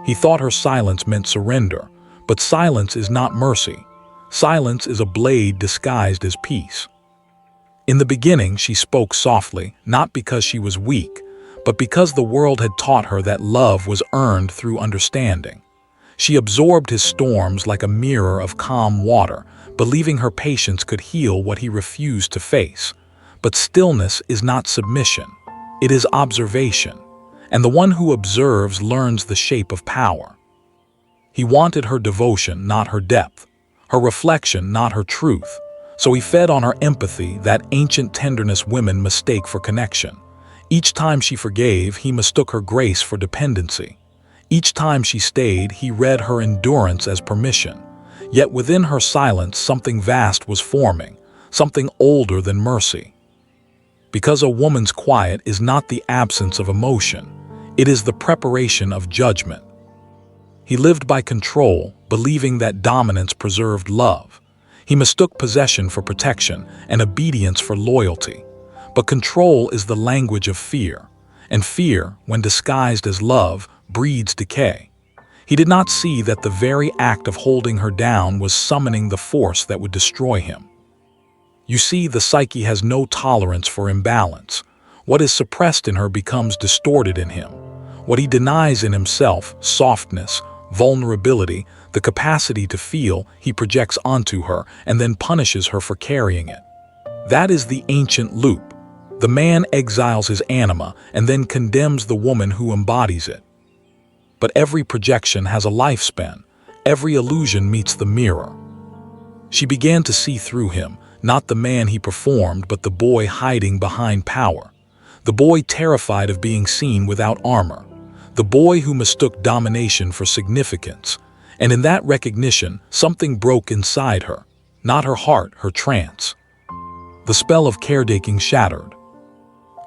He thought her silence meant surrender, but silence is not mercy. Silence is a blade disguised as peace. In the beginning, she spoke softly, not because she was weak, but because the world had taught her that love was earned through understanding. She absorbed his storms like a mirror of calm water, believing her patience could heal what he refused to face. But stillness is not submission. It is observation, and the one who observes learns the shape of power. He wanted her devotion, not her depth, her reflection, not her truth. So he fed on her empathy, that ancient tenderness women mistake for connection. Each time she forgave, he mistook her grace for dependency. Each time she stayed, he read her endurance as permission. Yet within her silence, something vast was forming, something older than mercy. Because a woman's quiet is not the absence of emotion, it is the preparation of judgment. He lived by control, believing that dominance preserved love. He mistook possession for protection and obedience for loyalty. But control is the language of fear, and fear, when disguised as love, breeds decay. He did not see that the very act of holding her down was summoning the force that would destroy him. You see, the psyche has no tolerance for imbalance. What is suppressed in her becomes distorted in him. What he denies in himself, softness, vulnerability, the capacity to feel, he projects onto her and then punishes her for carrying it. That is the ancient loop. The man exiles his anima and then condemns the woman who embodies it. But every projection has a lifespan. Every illusion meets the mirror. She began to see through him, not the man he performed, but the boy hiding behind power. The boy terrified of being seen without armor. The boy who mistook domination for significance. And in that recognition, something broke inside her. Not her heart, her trance. The spell of caretaking shattered.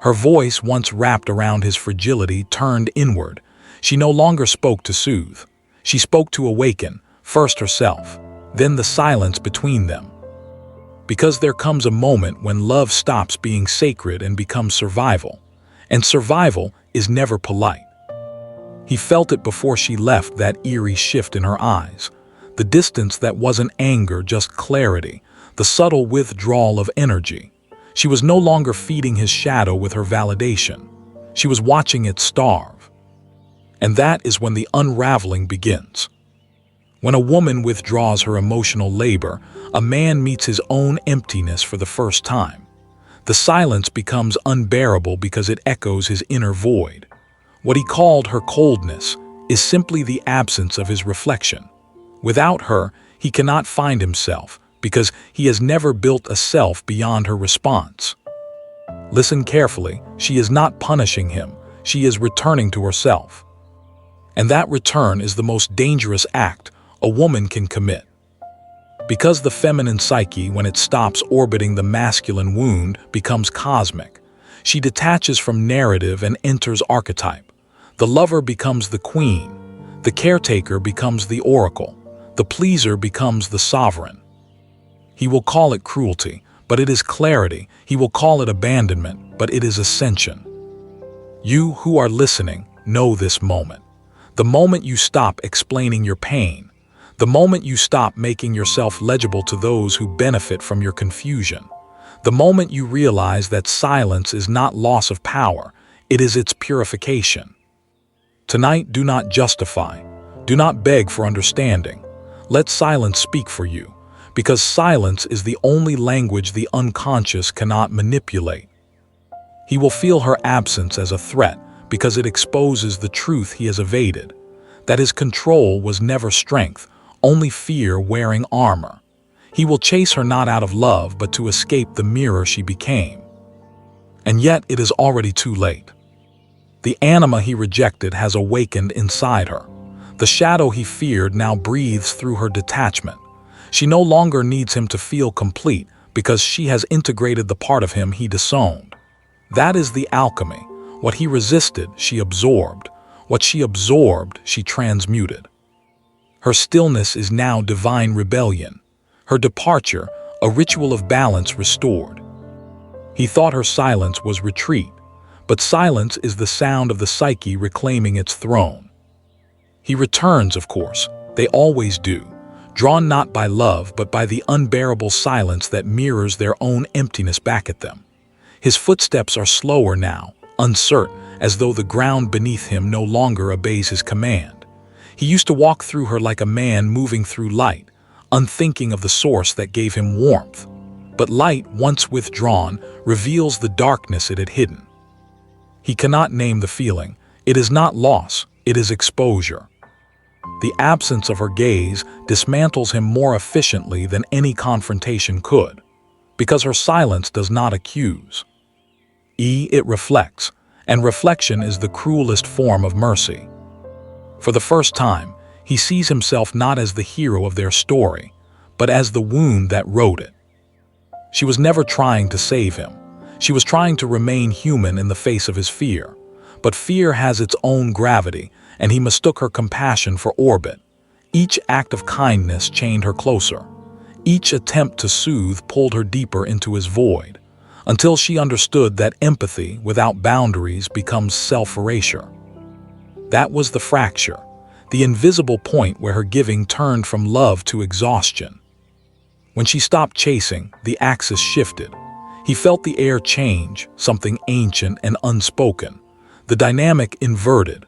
Her voice, once wrapped around his fragility, turned inward. She no longer spoke to soothe. She spoke to awaken, first herself, then the silence between them. Because there comes a moment when love stops being sacred and becomes survival. And survival is never polite. He felt it before she left, that eerie shift in her eyes. The distance that wasn't anger, just clarity. The subtle withdrawal of energy. She was no longer feeding his shadow with her validation. She was watching it starve. And that is when the unraveling begins. When a woman withdraws her emotional labor, a man meets his own emptiness for the first time. The silence becomes unbearable because it echoes his inner void. What he called her coldness is simply the absence of his reflection. Without her, he cannot find himself, because he has never built a self beyond her response. Listen carefully, she is not punishing him, she is returning to herself. And that return is the most dangerous act a woman can commit. Because the feminine psyche, when it stops orbiting the masculine wound, becomes cosmic. She detaches from narrative and enters archetype. The lover becomes the queen, the caretaker becomes the oracle, the pleaser becomes the sovereign. He will call it cruelty, but it is clarity. He will call it abandonment, but it is ascension. You who are listening know this moment. The moment you stop explaining your pain. The moment you stop making yourself legible to those who benefit from your confusion. The moment you realize that silence is not loss of power, it is its purification. Tonight, do not justify. Do not beg for understanding. Let silence speak for you. Because silence is the only language the unconscious cannot manipulate. He will feel her absence as a threat because it exposes the truth he has evaded, that his control was never strength, only fear wearing armor. He will chase her not out of love but to escape the mirror she became. And yet it is already too late. The anima he rejected has awakened inside her. The shadow he feared now breathes through her detachment. She no longer needs him to feel complete because she has integrated the part of him he disowned. That is the alchemy. What he resisted, she absorbed. What she absorbed, she transmuted. Her stillness is now divine rebellion. Her departure, a ritual of balance restored. He thought her silence was retreat, but silence is the sound of the psyche reclaiming its throne. He returns, of course. They always do, drawn not by love but by the unbearable silence that mirrors their own emptiness back at them. His footsteps are slower now, uncertain, as though the ground beneath him no longer obeys his command. He used to walk through her like a man moving through light, unthinking of the source that gave him warmth. But light, once withdrawn, reveals the darkness it had hidden. He cannot name the feeling. It is not loss, it is exposure. The absence of her gaze dismantles him more efficiently than any confrontation could, because her silence does not accuse. It reflects, and reflection is the cruelest form of mercy. For the first time, he sees himself not as the hero of their story, but as the wound that wrote it. She was never trying to save him. She was trying to remain human in the face of his fear. But fear has its own gravity, and he mistook her compassion for orbit. Each act of kindness chained her closer. Each attempt to soothe pulled her deeper into his void, until she understood that empathy without boundaries becomes self-erasure. That was the fracture, the invisible point where her giving turned from love to exhaustion. When she stopped chasing, the axis shifted. He felt the air change, something ancient and unspoken. The dynamic inverted.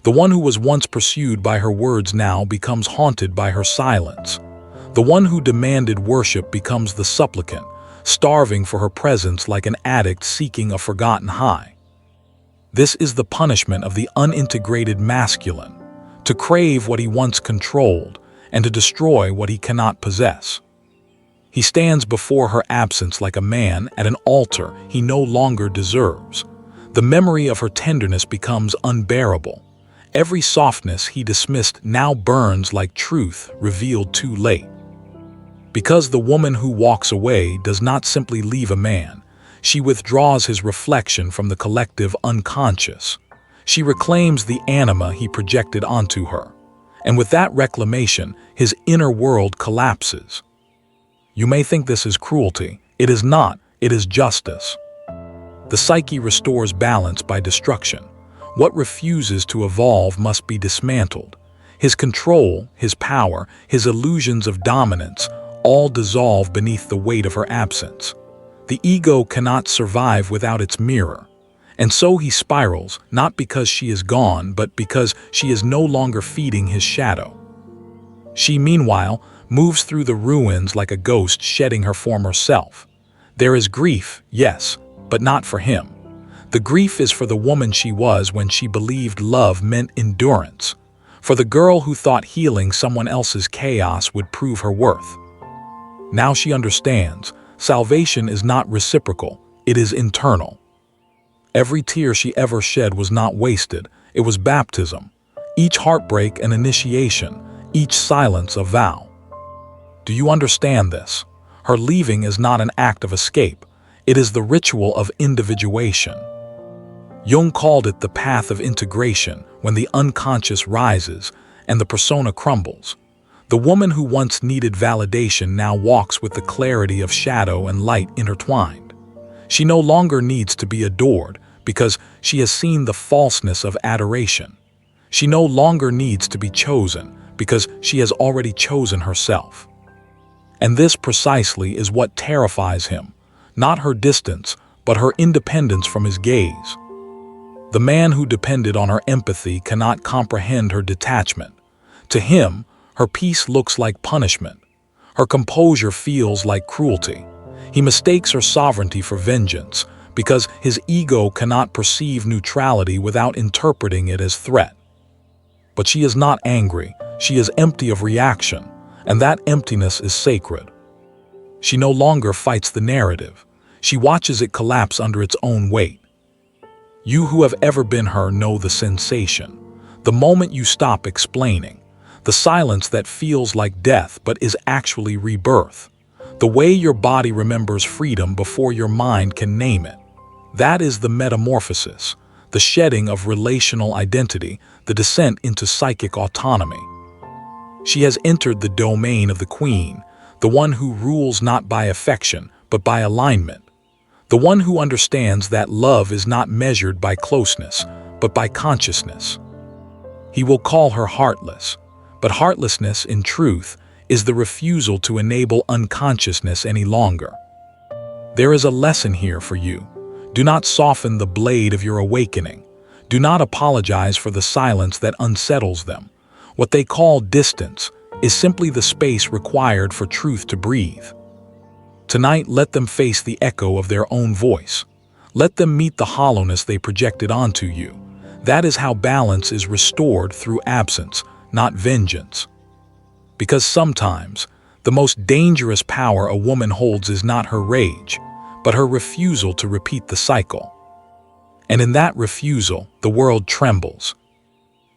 The one who was once pursued by her words now becomes haunted by her silence. The one who demanded worship becomes the supplicant, starving for her presence like an addict seeking a forgotten high. This is the punishment of the unintegrated masculine, to crave what he once controlled and to destroy what he cannot possess. He stands before her absence like a man at an altar he no longer deserves. The memory of her tenderness becomes unbearable. Every softness he dismissed now burns like truth revealed too late. Because the woman who walks away does not simply leave a man, she withdraws his reflection from the collective unconscious. She reclaims the anima he projected onto her. And with that reclamation, his inner world collapses. You may think this is cruelty. It is not. It is justice. The psyche restores balance by destruction. What refuses to evolve must be dismantled. His control, his power, his illusions of dominance all dissolve beneath the weight of her absence. The ego cannot survive without its mirror. And so he spirals, not because she is gone, but because she is no longer feeding his shadow. She, meanwhile, moves through the ruins like a ghost shedding her former self. There is grief, yes, but not for him. The grief is for the woman she was when she believed love meant endurance, for the girl who thought healing someone else's chaos would prove her worth. Now she understands, salvation is not reciprocal, it is internal. Every tear she ever shed was not wasted, it was baptism. Each heartbreak an initiation, each silence a vow. Do you understand this? Her leaving is not an act of escape. It is the ritual of individuation. Jung called it the path of integration, when the unconscious rises and the persona crumbles. The woman who once needed validation now walks with the clarity of shadow and light intertwined. She no longer needs to be adored because she has seen the falseness of adoration. She no longer needs to be chosen because she has already chosen herself. And this precisely is what terrifies him, not her distance, but her independence from his gaze. The man who depended on her empathy cannot comprehend her detachment. To him, her peace looks like punishment. Her composure feels like cruelty. He mistakes her sovereignty for vengeance because his ego cannot perceive neutrality without interpreting it as threat. But she is not angry. She is empty of reaction, and that emptiness is sacred. She no longer fights the narrative. She watches it collapse under its own weight. You who have ever been her know the sensation. The moment you stop explaining. The silence that feels like death but is actually rebirth. The way your body remembers freedom before your mind can name it. That is the metamorphosis, the shedding of relational identity, the descent into psychic autonomy. She has entered the domain of the queen, the one who rules not by affection, but by alignment. The one who understands that love is not measured by closeness, but by consciousness. He will call her heartless, but heartlessness, in truth, is the refusal to enable unconsciousness any longer. There is a lesson here for you. Do not soften the blade of your awakening. Do not apologize for the silence that unsettles them. What they call distance is simply the space required for truth to breathe. Tonight, let them face the echo of their own voice. Let them meet the hollowness they projected onto you. That is how balance is restored through absence, not vengeance. Because sometimes, the most dangerous power a woman holds is not her rage, but her refusal to repeat the cycle. And in that refusal, the world trembles.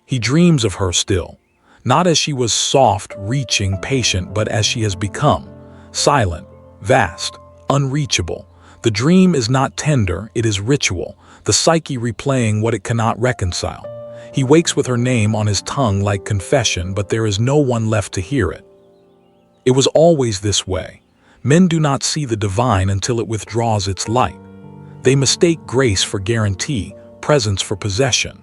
He dreams of her still, not as she was soft, reaching, patient, but as she has become, silent, vast, unreachable. The dream is not tender, it is ritual, the psyche replaying what it cannot reconcile. He wakes with her name on his tongue like confession, but there is no one left to hear it. It was always this way. Men do not see the divine until it withdraws its light. They mistake grace for guarantee, presence for possession.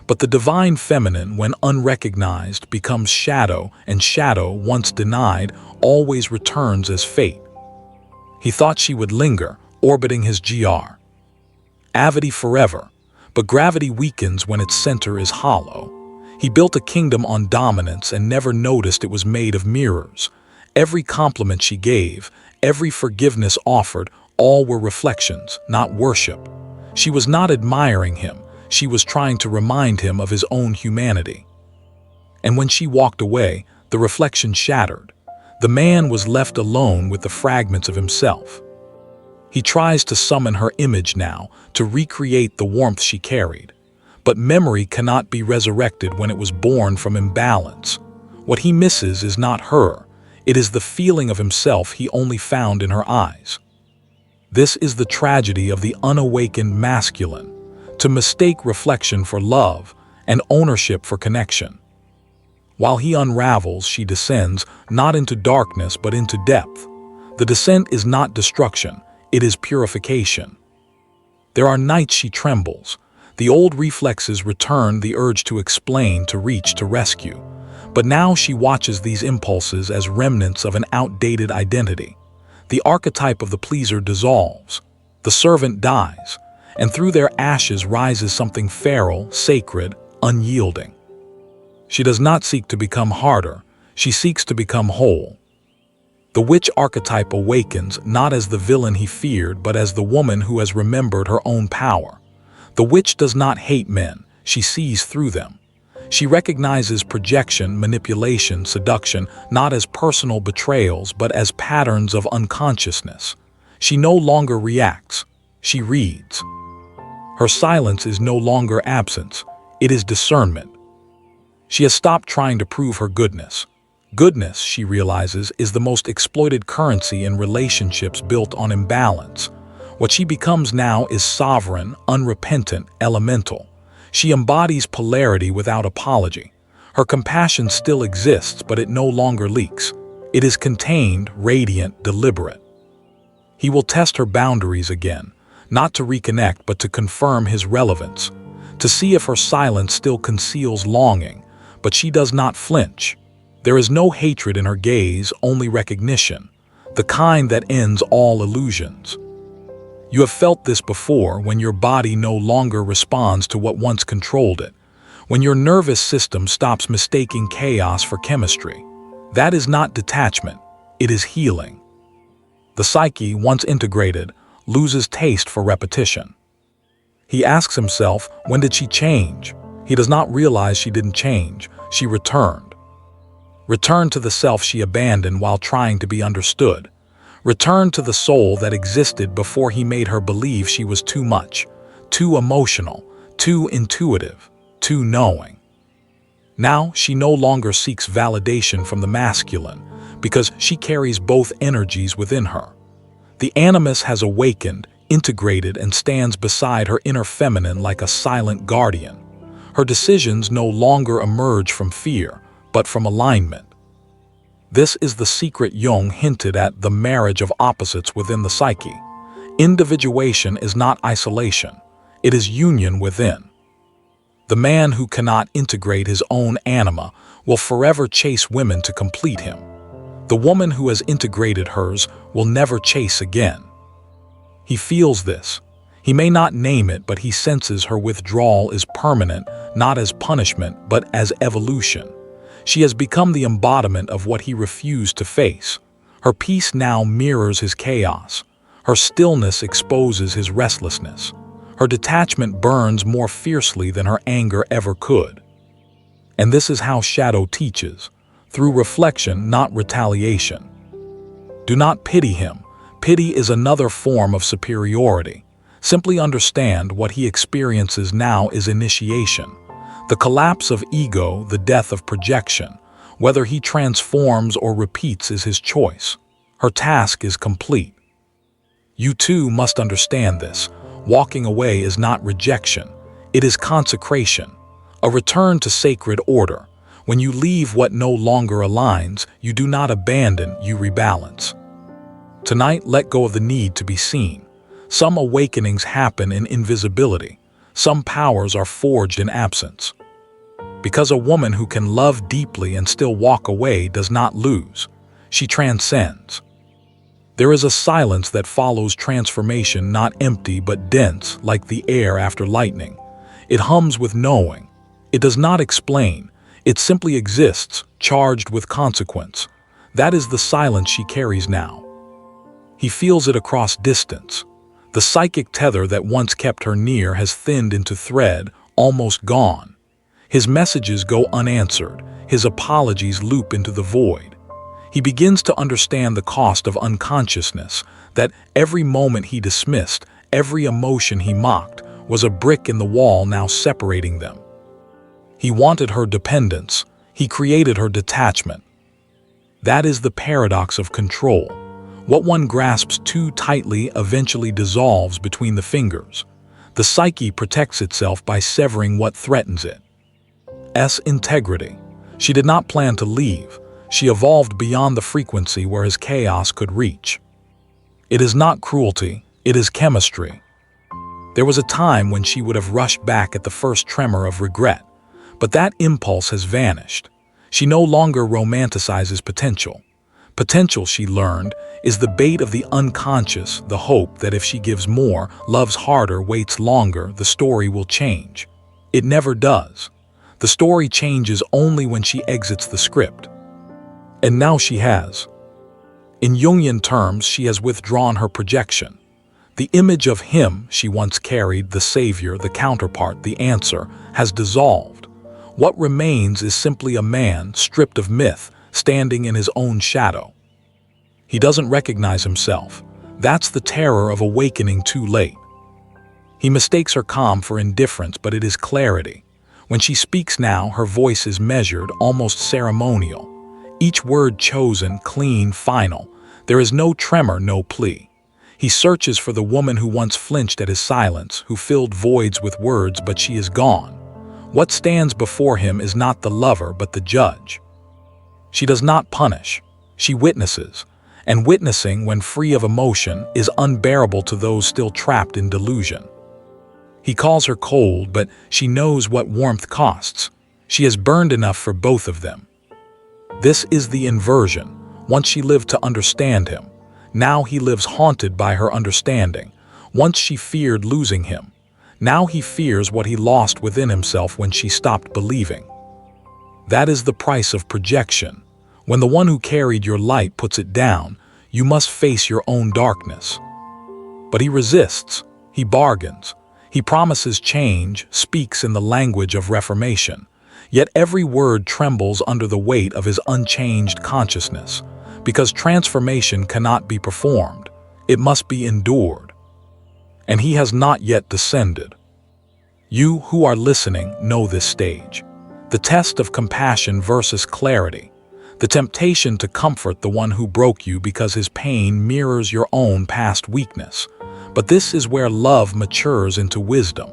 But the divine feminine, when unrecognized, becomes shadow, and shadow, once denied, always returns as fate. He thought she would linger, orbiting his GR. Avity forever, but gravity weakens when its center is hollow. He built a kingdom on dominance and never noticed it was made of mirrors. Every compliment she gave, every forgiveness offered, all were reflections, not worship. She was not admiring him, she was trying to remind him of his own humanity. And when she walked away, the reflection shattered. The man was left alone with the fragments of himself. He tries to summon her image now, to recreate the warmth she carried. But memory cannot be resurrected when it was born from imbalance. What he misses is not her, it is the feeling of himself he only found in her eyes. This is the tragedy of the unawakened masculine, to mistake reflection for love and ownership for connection. While he unravels, she descends, not into darkness but into depth. The descent is not destruction, it is purification. There are nights she trembles. The old reflexes return, the urge to explain, to reach, to rescue. But now she watches these impulses as remnants of an outdated identity. The archetype of the pleaser dissolves. The servant dies, and through their ashes rises something feral, sacred, unyielding. She does not seek to become harder, she seeks to become whole. The witch archetype awakens not as the villain he feared, but as the woman who has remembered her own power. The witch does not hate men, she sees through them. She recognizes projection, manipulation, seduction, not as personal betrayals, but as patterns of unconsciousness. She no longer reacts, she reads. Her silence is no longer absence, it is discernment. She has stopped trying to prove her goodness. Goodness, she realizes, is the most exploited currency in relationships built on imbalance. What she becomes now is sovereign, unrepentant, elemental. She embodies polarity without apology. Her compassion still exists, but it no longer leaks. It is contained, radiant, deliberate. He will test her boundaries again, not to reconnect, but to confirm his relevance, to see if her silence still conceals longing, but she does not flinch. There is no hatred in her gaze, only recognition, the kind that ends all illusions. You have felt this before, when your body no longer responds to what once controlled it, when your nervous system stops mistaking chaos for chemistry. That is not detachment, it is healing. The psyche, once integrated, loses taste for repetition. He asks himself, when did she change? He does not realize she didn't change, she returned. Returned to the self she abandoned while trying to be understood. Returned to the soul that existed before he made her believe she was too much, too emotional, too intuitive, too knowing. Now she no longer seeks validation from the masculine, because she carries both energies within her. The animus has awakened, integrated, and stands beside her inner feminine like a silent guardian. Her decisions no longer emerge from fear, but from alignment. This is the secret Jung hinted at, the marriage of opposites within the psyche. Individuation is not isolation, it is union within. The man who cannot integrate his own anima will forever chase women to complete him. The woman who has integrated hers will never chase again. He feels this. He may not name it, but he senses her withdrawal is permanent, not as punishment, but as evolution. She has become the embodiment of what he refused to face. Her peace now mirrors his chaos. Her stillness exposes his restlessness. Her detachment burns more fiercely than her anger ever could. And this is how shadow teaches, through reflection, not retaliation. Do not pity him. Pity is another form of superiority. Simply understand what he experiences now is initiation. The collapse of ego, the death of projection. Whether he transforms or repeats is his choice. Her task is complete. You too must understand this. Walking away is not rejection. It is consecration. A return to sacred order. When you leave what no longer aligns, you do not abandon, you rebalance. Tonight, let go of the need to be seen. Some awakenings happen in invisibility. Some powers are forged in absence. Because a woman who can love deeply and still walk away does not lose. She transcends. There is a silence that follows transformation, not empty but dense, like the air after lightning. It hums with knowing. It does not explain. It simply exists, charged with consequence. That is the silence she carries now. He feels it across distance. The psychic tether that once kept her near has thinned into thread, almost gone. His messages go unanswered. His apologies loop into the void. He begins to understand the cost of unconsciousness, that every moment he dismissed, every emotion he mocked, was a brick in the wall now separating them. He wanted her dependence. He created her detachment. That is the paradox of control. What one grasps too tightly eventually dissolves between the fingers. The psyche protects itself by severing what threatens it. Integrity. She did not plan to leave. She evolved beyond the frequency where his chaos could reach. It is not cruelty, it is chemistry. There was a time when she would have rushed back at the first tremor of regret, but that impulse has vanished. She no longer romanticizes potential. Potential, she learned, is the bait of the unconscious, the hope that if she gives more, loves harder, waits longer, the story will change. It never does. The story changes only when she exits the script. And now she has. In Jungian terms, she has withdrawn her projection. The image of him she once carried, the savior, the counterpart, the answer, has dissolved. What remains is simply a man, stripped of myth, standing in his own shadow. He doesn't recognize himself. That's the terror of awakening too late. He mistakes her calm for indifference, but it is clarity. When she speaks now, her voice is measured, almost ceremonial. Each word chosen, clean, final. There is no tremor, no plea. He searches for the woman who once flinched at his silence, who filled voids with words, but she is gone. What stands before him is not the lover, but the judge. She does not punish. She witnesses. And witnessing, when free of emotion, is unbearable to those still trapped in delusion. He calls her cold, but she knows what warmth costs. She has burned enough for both of them. This is the inversion. Once she lived to understand him. Now he lives haunted by her understanding. Once she feared losing him. Now he fears what he lost within himself when she stopped believing. That is the price of projection. When the one who carried your light puts it down, you must face your own darkness. But he resists. He bargains. He promises change, speaks in the language of reformation. Yet every word trembles under the weight of his unchanged consciousness. Because transformation cannot be performed. It must be endured. And he has not yet descended. You who are listening know this stage. The test of compassion versus clarity. The temptation to comfort the one who broke you because his pain mirrors your own past weakness. But this is where love matures into wisdom.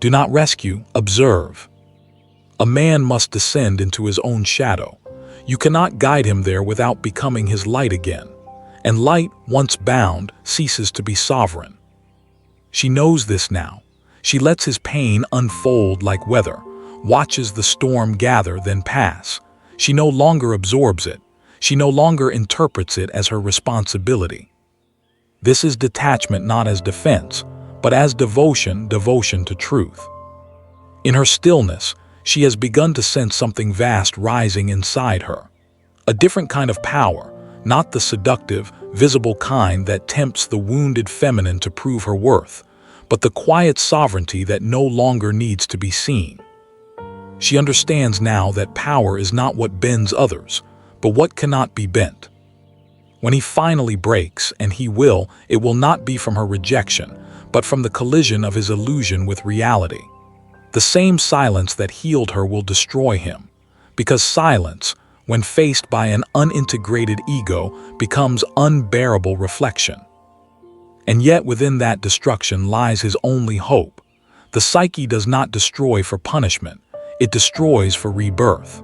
Do not rescue, observe. A man must descend into his own shadow. You cannot guide him there without becoming his light again. And light, once bound, ceases to be sovereign. She knows this now. She lets his pain unfold like weather, watches the storm gather then pass. She no longer absorbs it. She no longer interprets it as her responsibility. This is detachment not as defense, but as devotion to truth. In her stillness, she has begun to sense something vast rising inside her. A different kind of power, not the seductive, visible kind that tempts the wounded feminine to prove her worth, but the quiet sovereignty that no longer needs to be seen. She understands now that power is not what bends others, but what cannot be bent. When he finally breaks, and he will, it will not be from her rejection, but from the collision of his illusion with reality. The same silence that healed her will destroy him, because silence, when faced by an unintegrated ego, becomes unbearable reflection. And yet within that destruction lies his only hope. The psyche does not destroy for punishment, it destroys for rebirth.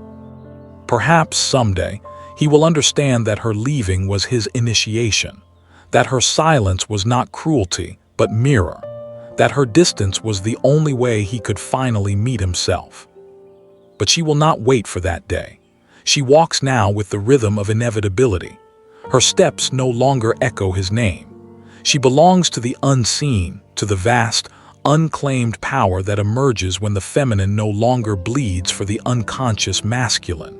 Perhaps someday, he will understand that her leaving was his initiation, that her silence was not cruelty, but mirror, that her distance was the only way he could finally meet himself. But she will not wait for that day. She walks now with the rhythm of inevitability. Her steps no longer echo his name. She belongs to the unseen, to the vast, unclaimed power that emerges when the feminine no longer bleeds for the unconscious masculine.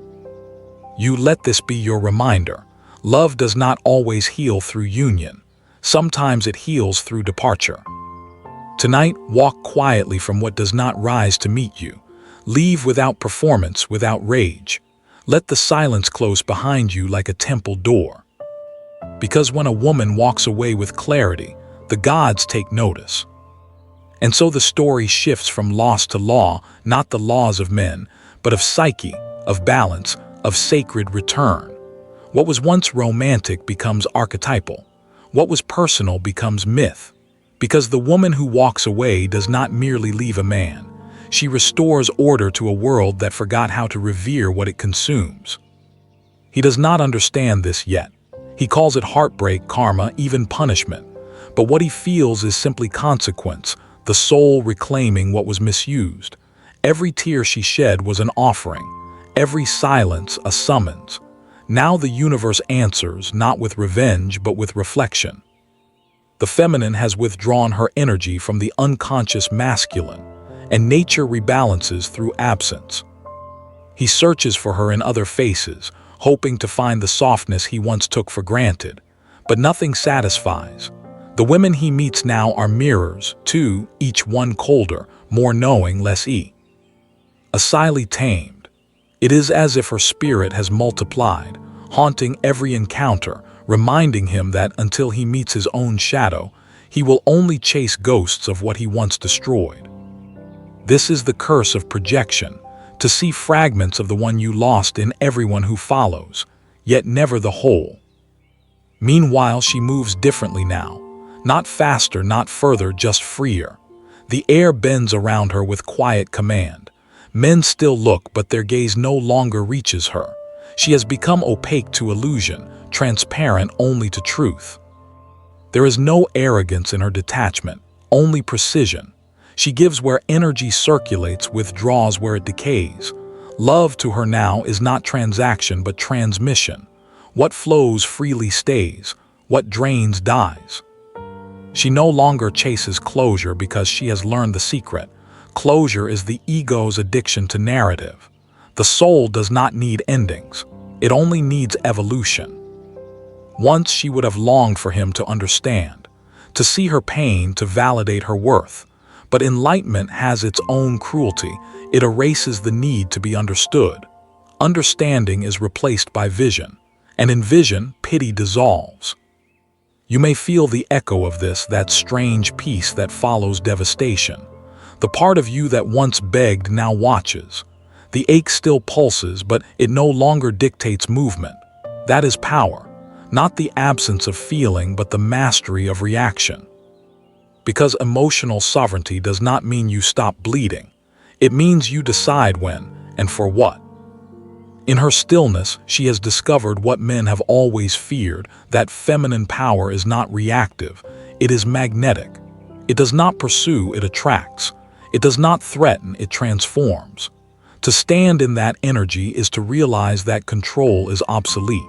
You let this be your reminder. Love does not always heal through union. Sometimes it heals through departure. Tonight, walk quietly from what does not rise to meet you. Leave without performance, without rage. Let the silence close behind you like a temple door. Because when a woman walks away with clarity, the gods take notice. And so the story shifts from loss to law, not the laws of men, but of psyche, of balance, of sacred return. What was once romantic becomes archetypal. What was personal becomes myth. Because the woman who walks away does not merely leave a man. She restores order to a world that forgot how to revere what it consumes. He does not understand this yet. He calls it heartbreak, karma, even punishment. But what he feels is simply consequence, the soul reclaiming what was misused. Every tear she shed was an offering, every silence a summons. Now the universe answers, not with revenge, but with reflection. The feminine has withdrawn her energy from the unconscious masculine, and nature rebalances through absence. He searches for her in other faces, hoping to find the softness he once took for granted, but nothing satisfies. The women he meets now are mirrors, too, each one colder, more knowing, less Asili tamed. It is as if her spirit has multiplied, haunting every encounter, reminding him that until he meets his own shadow, he will only chase ghosts of what he once destroyed. This is the curse of projection, to see fragments of the one you lost in everyone who follows, yet never the whole. Meanwhile, she moves differently now, not faster, not further, just freer. The air bends around her with quiet command. Men still look, but their gaze no longer reaches her. She has become opaque to illusion, transparent only to truth. There is no arrogance in her detachment, only precision. She gives where energy circulates, withdraws where it decays. Love to her now is not transaction but transmission. What flows freely stays, what drains dies. She no longer chases closure because she has learned the secret. Closure is the ego's addiction to narrative. The soul does not need endings. It only needs evolution. Once she would have longed for him to understand, to see her pain, to validate her worth. But enlightenment has its own cruelty. It erases the need to be understood. Understanding is replaced by vision, and in vision, pity dissolves. You may feel the echo of this, that strange peace that follows devastation. The part of you that once begged now watches. The ache still pulses, but it no longer dictates movement. That is power, not the absence of feeling, but the mastery of reaction. Because emotional sovereignty does not mean you stop bleeding. It means you decide when and for what. In her stillness, she has discovered what men have always feared, that feminine power is not reactive, it is magnetic. It does not pursue, it attracts. It does not threaten, it transforms. To stand in that energy is to realize that control is obsolete.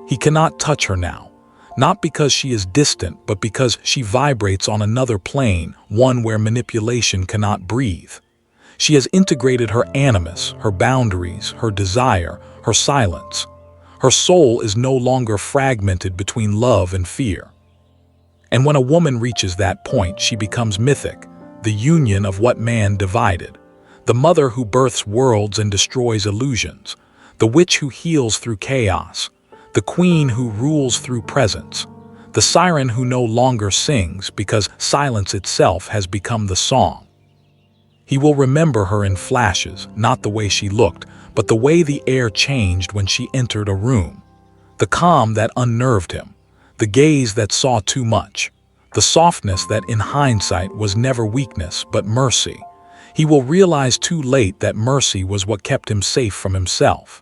He cannot touch her now, not because she is distant, but because she vibrates on another plane, one where manipulation cannot breathe. She has integrated her animus, her boundaries, her desire, her silence. Her soul is no longer fragmented between love and fear. And when a woman reaches that point, she becomes mythic, the union of what man divided, the mother who births worlds and destroys illusions, the witch who heals through chaos, the queen who rules through presence, the siren who no longer sings because silence itself has become the song. He will remember her in flashes, not the way she looked, but the way the air changed when she entered a room, the calm that unnerved him, the gaze that saw too much, the softness that in hindsight was never weakness but mercy. He will realize too late that mercy was what kept him safe from himself.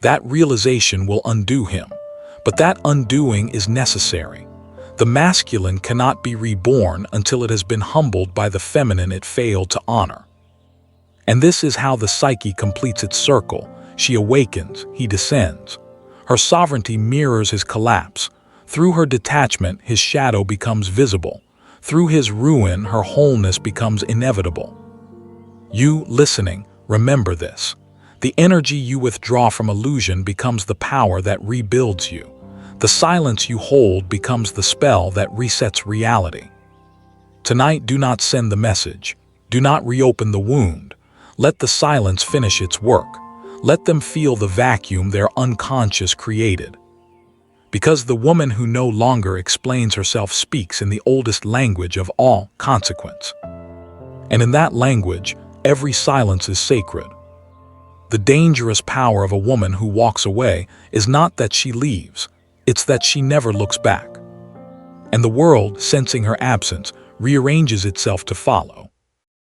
That realization will undo him, but that undoing is necessary. The masculine cannot be reborn until it has been humbled by the feminine it failed to honor. And this is how the psyche completes its circle. She awakens, he descends. Her sovereignty mirrors his collapse. Through her detachment, his shadow becomes visible. Through his ruin, her wholeness becomes inevitable. You, listening, remember this. The energy you withdraw from illusion becomes the power that rebuilds you. The silence you hold becomes the spell that resets reality. Tonight, do not send the message. Do not reopen the wound. Let the silence finish its work. Let them feel the vacuum their unconscious created. Because the woman who no longer explains herself speaks in the oldest language of all, consequence. And in that language, every silence is sacred. The dangerous power of a woman who walks away is not that she leaves, it's that she never looks back. And the world, sensing her absence, rearranges itself to follow.